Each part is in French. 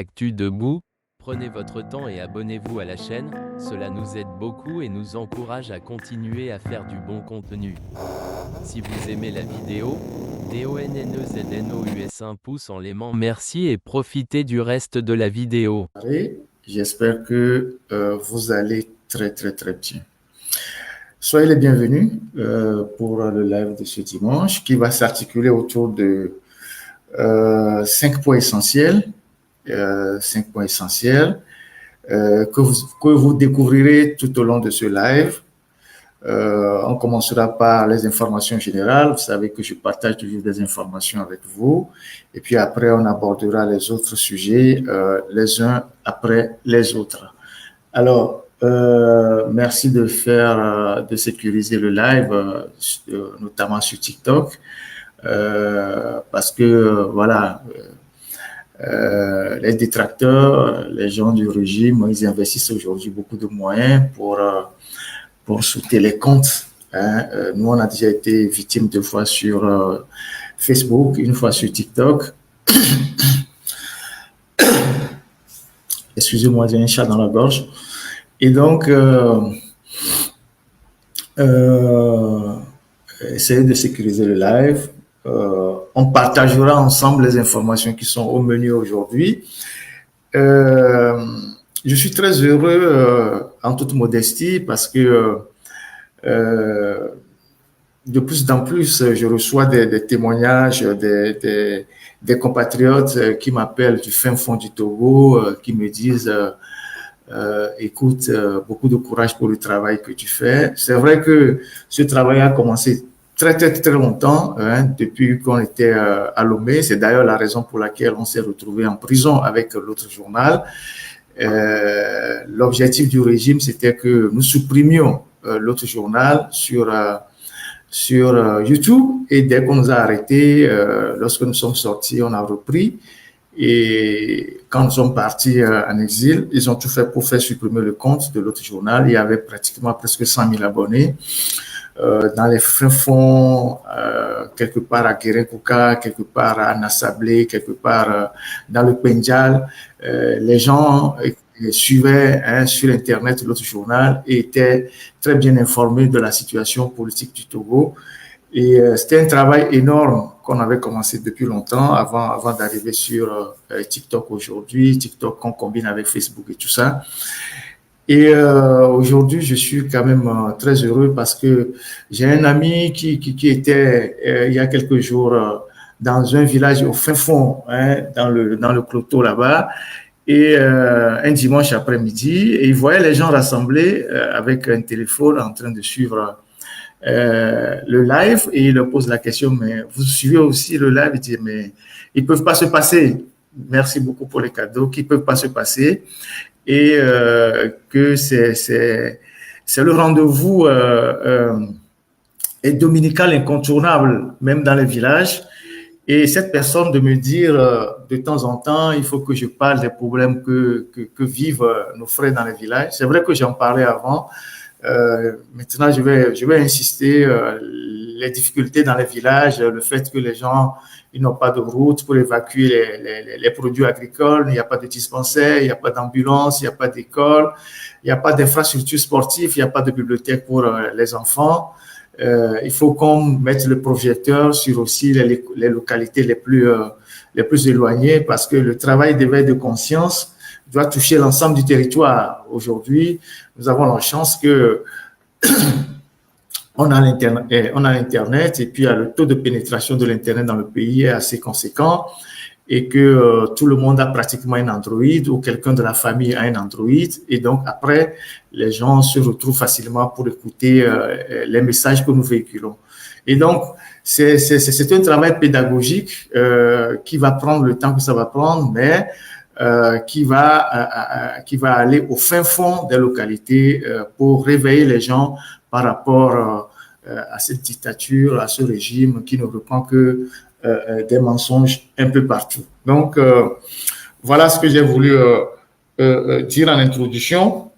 Actu Debout, prenez votre temps et abonnez-vous à la chaîne, cela nous aide beaucoup et nous encourage à continuer à faire du bon contenu. Si vous aimez la vidéo, DONNEZNOUS un pouce en l'aimant, merci et profitez du reste de la vidéo. J'espère que vous allez très bien. Soyez les bienvenus pour le live de ce dimanche qui va s'articuler autour de 5 points essentiels, 5 points essentiels que vous découvrirez tout au long de ce live. On commencera par les informations générales. Vous savez que je partage toujours des informations avec vous. Et puis après, on abordera les autres sujets les uns après les autres. Alors, merci de sécuriser le live, notamment sur TikTok, parce que voilà, les détracteurs, les gens du régime, ils investissent aujourd'hui beaucoup de moyens pour sauter les comptes. Nous, on a déjà été victime 2 fois sur Facebook, 1 fois sur TikTok. Excusez-moi, j'ai un chat dans la gorge. Et donc, essayez de sécuriser le live. On partagera ensemble les informations qui sont au menu aujourd'hui. Je suis très heureux, en toute modestie, parce que de plus en plus, je reçois des témoignages des compatriotes qui m'appellent du fin fond du Togo, qui me disent écoute, beaucoup de courage pour le travail que tu fais. C'est vrai que ce travail a commencé très longtemps, depuis qu'on était à Lomé. C'est d'ailleurs la raison pour laquelle on s'est retrouvé en prison avec l'autre journal. L'objectif du régime, c'était que nous supprimions l'autre journal sur YouTube, et dès qu'on nous a arrêtés, lorsque nous sommes sortis, on a repris. Et quand nous sommes partis en exil, ils ont tout fait pour faire supprimer le compte de l'autre journal. Il y avait pratiquement presque 100 000 abonnés. Dans les fins fonds, quelque part à Guérékouka, quelque part à Nassablé, quelque part dans le Pendjal, les gens suivaient sur Internet l'autre journal et étaient très bien informés de la situation politique du Togo. Et c'était un travail énorme qu'on avait commencé depuis longtemps, avant d'arriver sur TikTok aujourd'hui, TikTok qu'on combine avec Facebook et tout ça. Et aujourd'hui, je suis quand même très heureux parce que j'ai un ami qui était il y a quelques jours dans un village au fin fond, dans le Cloto là-bas, et un dimanche après-midi, et il voyait les gens rassemblés avec un téléphone en train de suivre le live, et il leur pose la question, mais vous suivez aussi le live? Il dit, mais ils peuvent pas se passer. Merci beaucoup pour les cadeaux, qui peuvent pas se passer. Et que c'est le rendez-vous dominical incontournable, même dans les villages. Et cette personne de me dire de temps en temps, il faut que je parle des problèmes que vivent nos frères dans les villages. C'est vrai que j'en parlais avant. Maintenant, je vais insister, les difficultés dans les villages, le fait que les gens, ils n'ont pas de route pour évacuer les produits agricoles, il n'y a pas de dispensaire, il n'y a pas d'ambulance, il n'y a pas d'école, il n'y a pas d'infrastructure sportive, il n'y a pas de bibliothèque pour les enfants. Il faut qu'on mette le projecteur sur aussi les localités les plus éloignées, parce que le travail d'éveil de conscience doit toucher l'ensemble du territoire. Aujourd'hui, nous avons la chance que on a l'Internet, et puis le taux de pénétration de l'Internet dans le pays est assez conséquent, et que tout le monde a pratiquement un Android, ou quelqu'un de la famille a un Android, et donc après, les gens se retrouvent facilement pour écouter les messages que nous véhiculons. Et donc, c'est un travail pédagogique qui va prendre le temps que ça va prendre, mais qui va aller au fin fond des localités pour réveiller les gens par rapport à cette dictature, à ce régime qui ne reprend que des mensonges un peu partout. Donc, voilà ce que j'ai voulu dire en introduction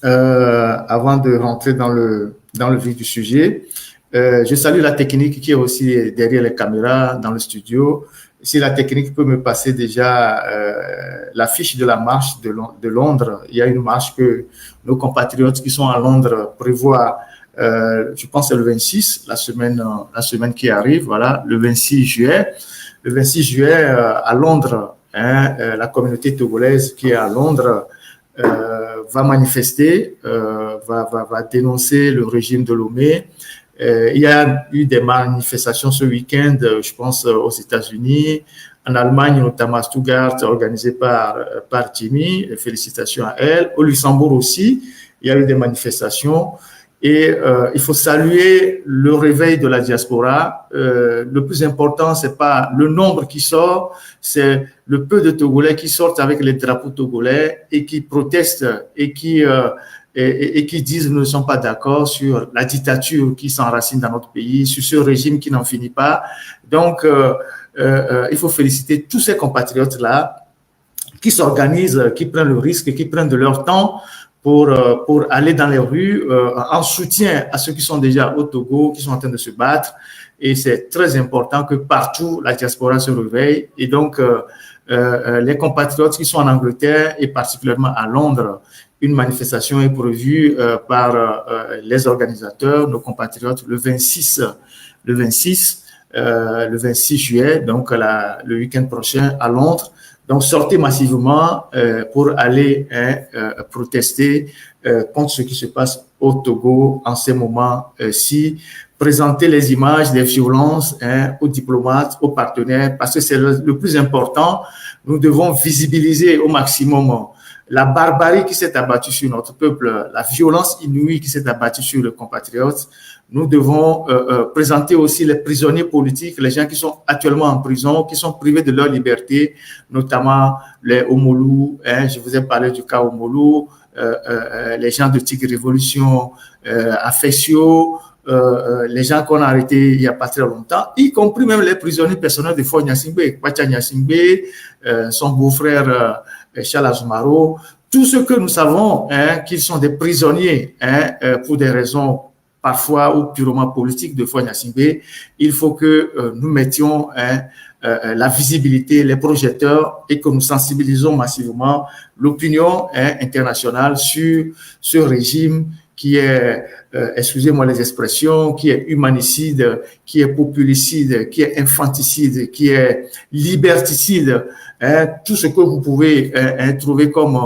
avant de rentrer dans le vif du sujet. Je salue la technique qui est aussi derrière les caméras dans le studio. si la technique peut me passer déjà la fiche de la marche de Londres. Il y a une marche que nos compatriotes qui sont à Londres prévoient, je pense que c'est le 26, la semaine qui arrive, voilà, le 26 juillet. Le 26 juillet, à Londres, la communauté togolaise qui est à Londres va manifester, va dénoncer le régime de Lomé. Il y a eu des manifestations ce week-end, je pense, aux États-Unis, en Allemagne, notamment à Stuttgart, organisées par Jimmy. Félicitations à elle. Au Luxembourg aussi, il y a eu des manifestations. Et il faut saluer le réveil de la diaspora. Le plus important, c'est pas le nombre qui sort, c'est le peu de Togolais qui sortent avec les drapeaux togolais et qui protestent et qui disent qu'ils ne sont pas d'accord sur la dictature qui s'enracine dans notre pays, sur ce régime qui n'en finit pas. Donc, il faut féliciter tous ces compatriotes-là qui s'organisent, qui prennent le risque, qui prennent de leur temps pour aller dans les rues en soutien à ceux qui sont déjà au Togo, qui sont en train de se battre. Et c'est très important que partout, la diaspora se réveille. Et donc, les compatriotes qui sont en Angleterre et particulièrement à Londres, une manifestation est prévue par les organisateurs, nos compatriotes, le 26 juillet, donc le week-end prochain à Londres. Donc, sortez massivement pour aller protester contre ce qui se passe au Togo en ces moments-ci. Présenter les images des violences aux diplomates, aux partenaires, parce que c'est le plus important. Nous devons visibiliser au maximum la barbarie qui s'est abattue sur notre peuple, la violence inouïe qui s'est abattue sur les compatriotes. Nous devons présenter aussi les prisonniers politiques, les gens qui sont actuellement en prison, qui sont privés de leur liberté, notamment les Omolou. Je vous ai parlé du cas Omolou, les gens de Tigre Révolution, Affectio, les gens qu'on a arrêtés il n'y a pas très longtemps, y compris même les prisonniers personnels de Foy Gnassingbé, Kwacha Gnassingbé, son beau-frère Charles Azumaro. Tout ce que nous savons, qu'ils sont des prisonniers pour des raisons parfois ou purement politiques de Foy Gnassingbé, il faut que nous mettions la visibilité, les projecteurs et que nous sensibilisons massivement l'opinion internationale sur ce régime qui est, excusez-moi les expressions, qui est humanicide, qui est populicide, qui est infanticide, qui est liberticide. Tout ce que vous pouvez trouver comme,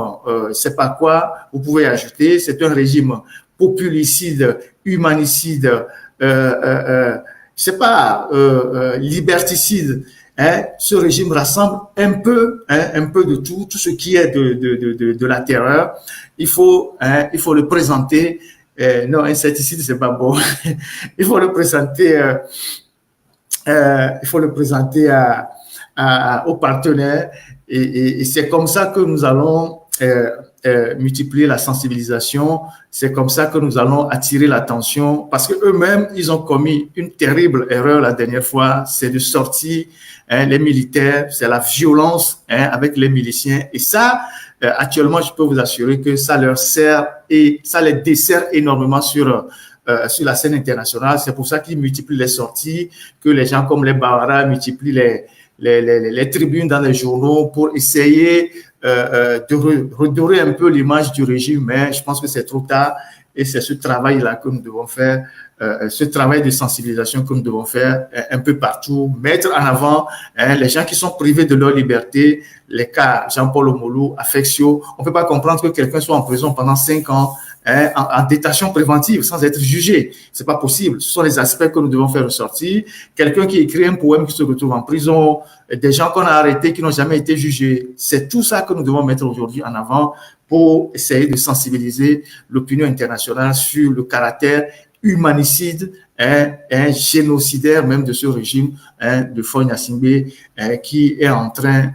c'est pas quoi, vous pouvez ajouter. C'est un régime populicide, humanicide, c'est pas liberticide. Ce régime rassemble un peu de tout ce qui est de la terreur. Il faut le présenter. Non, insecticide, c'est pas bon. Il faut le présenter. Aux partenaires et c'est comme ça que nous allons multiplier la sensibilisation. C'est comme ça que nous allons attirer l'attention parce que eux-mêmes ils ont commis une terrible erreur la dernière fois, c'est de sortir les militaires, c'est la violence avec les miliciens et ça actuellement je peux vous assurer que ça leur sert et ça les dessert énormément sur la scène internationale. C'est pour ça qu'ils multiplient les sorties, que les gens comme les Bawara multiplient les tribunes dans les journaux pour essayer de redorer un peu l'image du régime, mais je pense que c'est trop tard et c'est ce travail-là que nous devons faire, ce travail de sensibilisation que nous devons faire un peu partout, mettre en avant les gens qui sont privés de leur liberté, les cas Jean-Paul Omolou, Affectio. On ne peut pas comprendre que quelqu'un soit en prison pendant 5 ans en détention préventive sans être jugé. C'est pas possible. Ce sont les aspects que nous devons faire ressortir. Quelqu'un qui écrit un poème qui se retrouve en prison, des gens qu'on a arrêtés qui n'ont jamais été jugés. C'est tout ça que nous devons mettre aujourd'hui en avant pour essayer de sensibiliser l'opinion internationale sur le caractère humanicide, génocidaire même de ce régime de Foy Gnassingbé qui est en train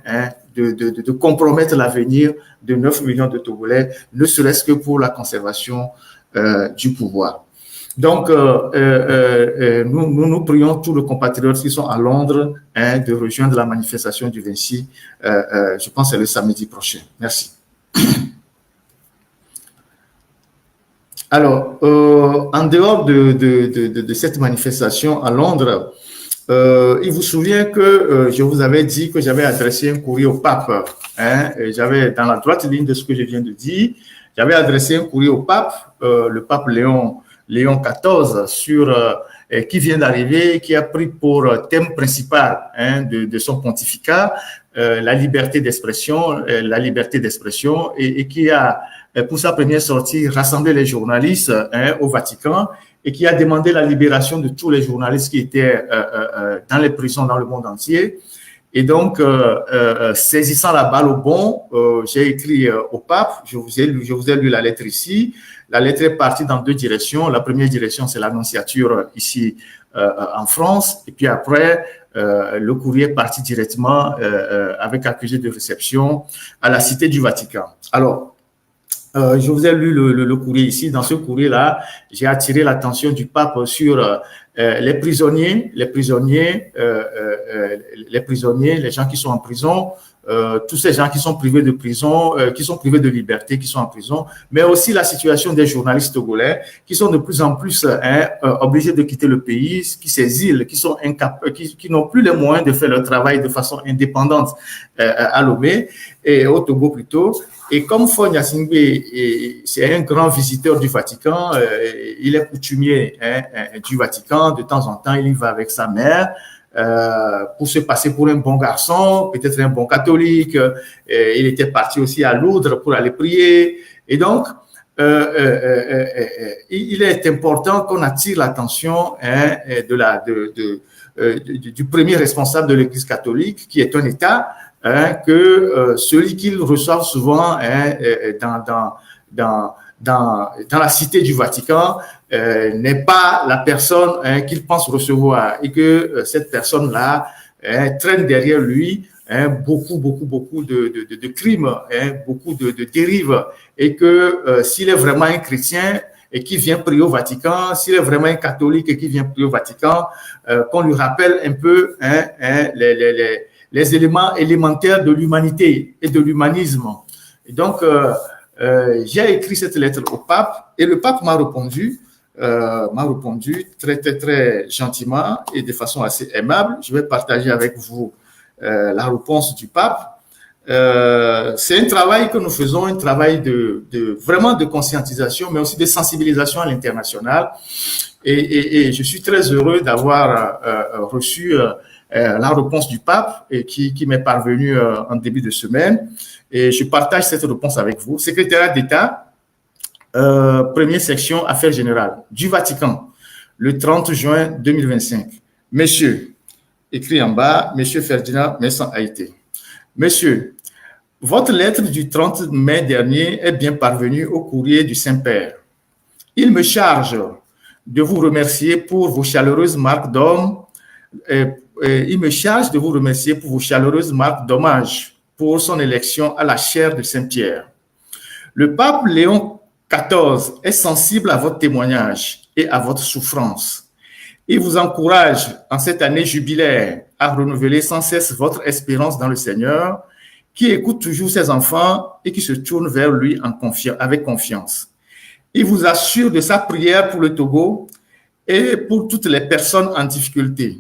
de compromettre l'avenir de 9 millions de Togolais, ne serait-ce que pour la conservation du pouvoir. Donc, nous prions tous les compatriotes qui sont à Londres de rejoindre la manifestation du 26, je pense que c'est le samedi prochain. Merci. Alors, en dehors de cette manifestation à Londres, il vous souvient que je vous avais dit que j'avais adressé un courrier au pape. Hein, j'avais, dans la droite ligne de ce que je viens de dire, j'avais adressé un courrier au pape, le pape Léon XIV, qui vient d'arriver, qui a pris pour thème principal de son pontificat la liberté d'expression, et qui a, pour sa première sortie, rassemblé les journalistes au Vatican et qui a demandé la libération de tous les journalistes qui étaient dans les prisons dans le monde entier. Et donc, saisissant la balle au bon, j'ai écrit au pape, je vous ai lu la lettre ici. La lettre est partie dans deux directions. La première direction, c'est l'annonciature ici en France. Et puis après, le courrier est parti directement avec accusé de réception à la Cité du Vatican. Alors, je vous ai lu le courrier ici. Dans ce courrier-là, j'ai attiré l'attention du pape sur les prisonniers, les gens qui sont en prison, tous ces gens qui sont privés de prison, qui sont privés de liberté, qui sont en prison, mais aussi la situation des journalistes togolais qui sont de plus en plus obligés de quitter le pays, qui s'exilent, qui n'ont plus les moyens de faire leur travail de façon indépendante à Lomé et au Togo plutôt. Et comme Faure Gnassingbé, c'est un grand visiteur du Vatican, il est coutumier du Vatican, de temps en temps, il y va avec sa mère pour se passer pour un bon garçon, peut-être un bon catholique. Il était parti aussi à Lourdes pour aller prier. Et donc, il est important qu'on attire l'attention du premier responsable de l'Église catholique, qui est un État, que celui qu'ils reçoivent souvent dans la cité du Vatican n'est pas la personne qu'ils pensent recevoir, et que cette personne-là traîne derrière lui beaucoup de crimes, beaucoup de dérives, et que s'il est vraiment un chrétien et qui vient prier au Vatican, s'il est vraiment un catholique et qui vient prier au Vatican, qu'on lui rappelle un peu les éléments élémentaires de l'humanité et de l'humanisme. Et donc, j'ai écrit cette lettre au pape, et le pape m'a répondu très gentiment et de façon assez aimable. Je vais partager avec vous la réponse du pape. C'est un travail que nous faisons, un travail vraiment de conscientisation, mais aussi de sensibilisation à l'international. Et je suis très heureux d'avoir reçu la réponse du pape et qui m'est parvenue en début de semaine. Et je partage cette réponse avec vous. Secrétariat d'État, première section Affaires générales du Vatican, le 30 juin 2025. Messieurs, écrit en bas, Monsieur Ferdinand Messan Haïté. Monsieur, votre lettre du 30 mai dernier est bien parvenue au courrier du Saint-Père. Il me charge de vous remercier pour vos chaleureuses marques d'homme. Il me charge de vous remercier pour vos chaleureuses marques d'hommage pour son élection à la chaire de Saint-Pierre. Le pape Léon XIV est sensible à votre témoignage et à votre souffrance. Il vous encourage en cette année jubilaire à renouveler sans cesse votre espérance dans le Seigneur, qui écoute toujours ses enfants et qui se tourne vers lui avec confiance. Il vous assure de sa prière pour le Togo et pour toutes les personnes en difficulté.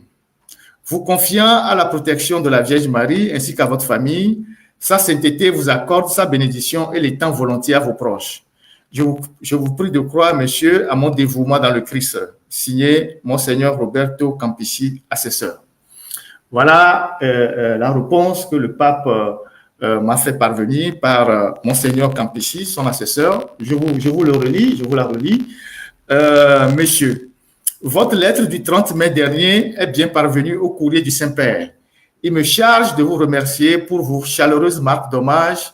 Vous confiant à la protection de la Vierge Marie ainsi qu'à votre famille, sa sainteté vous accorde sa bénédiction et l'étend volontiers à vos proches. Je vous prie de croire, messieurs, à mon dévouement dans le Christ. Signé Monseigneur Roberto Campissi, assesseur. Voilà la réponse que le pape m'a fait parvenir par Monseigneur Campissi, son assesseur. Je vous la relis. Messieurs, votre lettre du 30 mai dernier est bien parvenue au courrier du Saint-Père. Il me charge de vous remercier pour vos chaleureuses marques d'hommage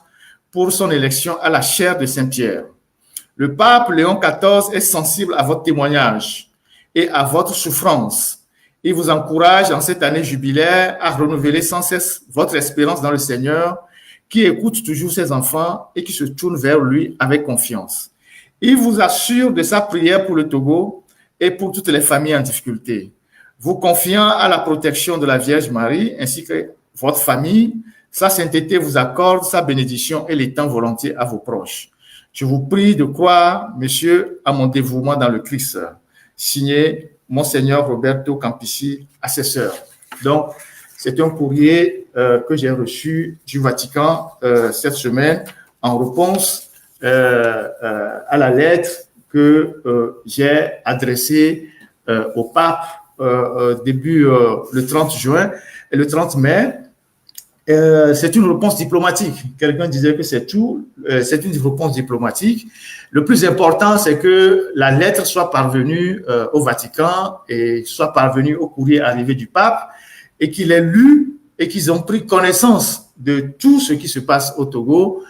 pour son élection à la chaire de Saint-Pierre. Le pape Léon XIV est sensible à votre témoignage et à votre souffrance. Il vous encourage en cette année jubilaire à renouveler sans cesse votre espérance dans le Seigneur, qui écoute toujours ses enfants et qui se tourne vers lui avec confiance. Il vous assure de sa prière pour le Togo et pour toutes les familles en difficulté. Vous confiant à la protection de la Vierge Marie ainsi que votre famille, sa sainteté vous accorde sa bénédiction et l'étend volontiers à vos proches. Je vous prie de croire, messieurs, à mon dévouement dans le Christ. Signé Monseigneur Roberto Campissi, assesseur. Donc, c'est un courrier que j'ai reçu du Vatican cette semaine en réponse à la lettre que j'ai adressée au pape début le 30 juin et le 30 mai. C'est une réponse diplomatique. Quelqu'un disait que c'est tout. C'est une réponse diplomatique. Le plus important, c'est que la lettre soit parvenue au Vatican et soit parvenue au courrier arrivé du pape et qu'il ait lu et qu'ils ont pris connaissance de tout ce qui se passe au Togo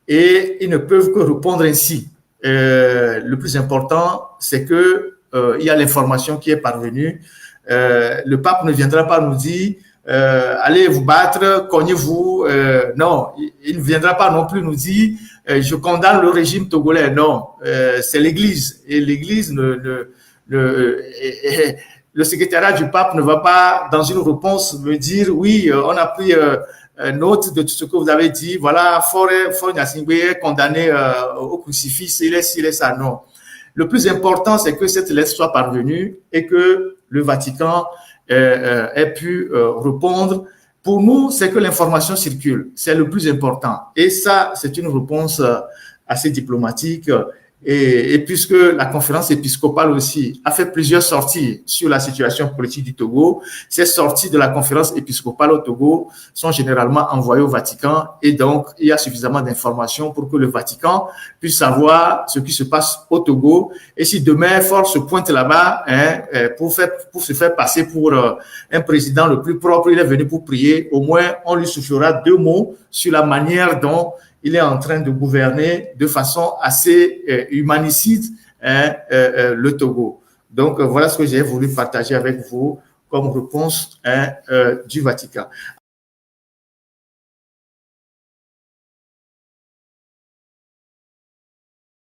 et ils ne peuvent que répondre ainsi. Le plus important, c'est que il y a l'information qui est parvenue. Le pape ne viendra pas nous dire allez vous battre, cognez-vous. Non, il ne viendra pas non plus nous dire je condamne le régime togolais. Non, c'est l'Église. Et l'Église, le secrétariat du pape ne va pas, dans une réponse, me dire oui, on a pris note de tout ce que vous avez dit. Voilà, Faure Gnassingbé est condamné au crucifix, il est ça. Non. Le plus important, c'est que cette lettre soit parvenue et que le Vatican ait pu répondre. Pour nous, c'est que l'information circule. C'est le plus important. Et ça, c'est une réponse assez diplomatique. Et puisque la conférence épiscopale aussi a fait plusieurs sorties sur la situation politique du Togo, ces sorties de la conférence épiscopale au Togo sont généralement envoyées au Vatican et donc il y a suffisamment d'informations pour que le Vatican puisse savoir ce qui se passe au Togo. Et si demain force se pointe là-bas pour se faire passer pour un président le plus propre, il est venu pour prier, au moins on lui soufflera 2 mots sur la manière dont il est en train de gouverner de façon assez humanicide le Togo. Donc, voilà ce que j'ai voulu partager avec vous comme réponse du Vatican.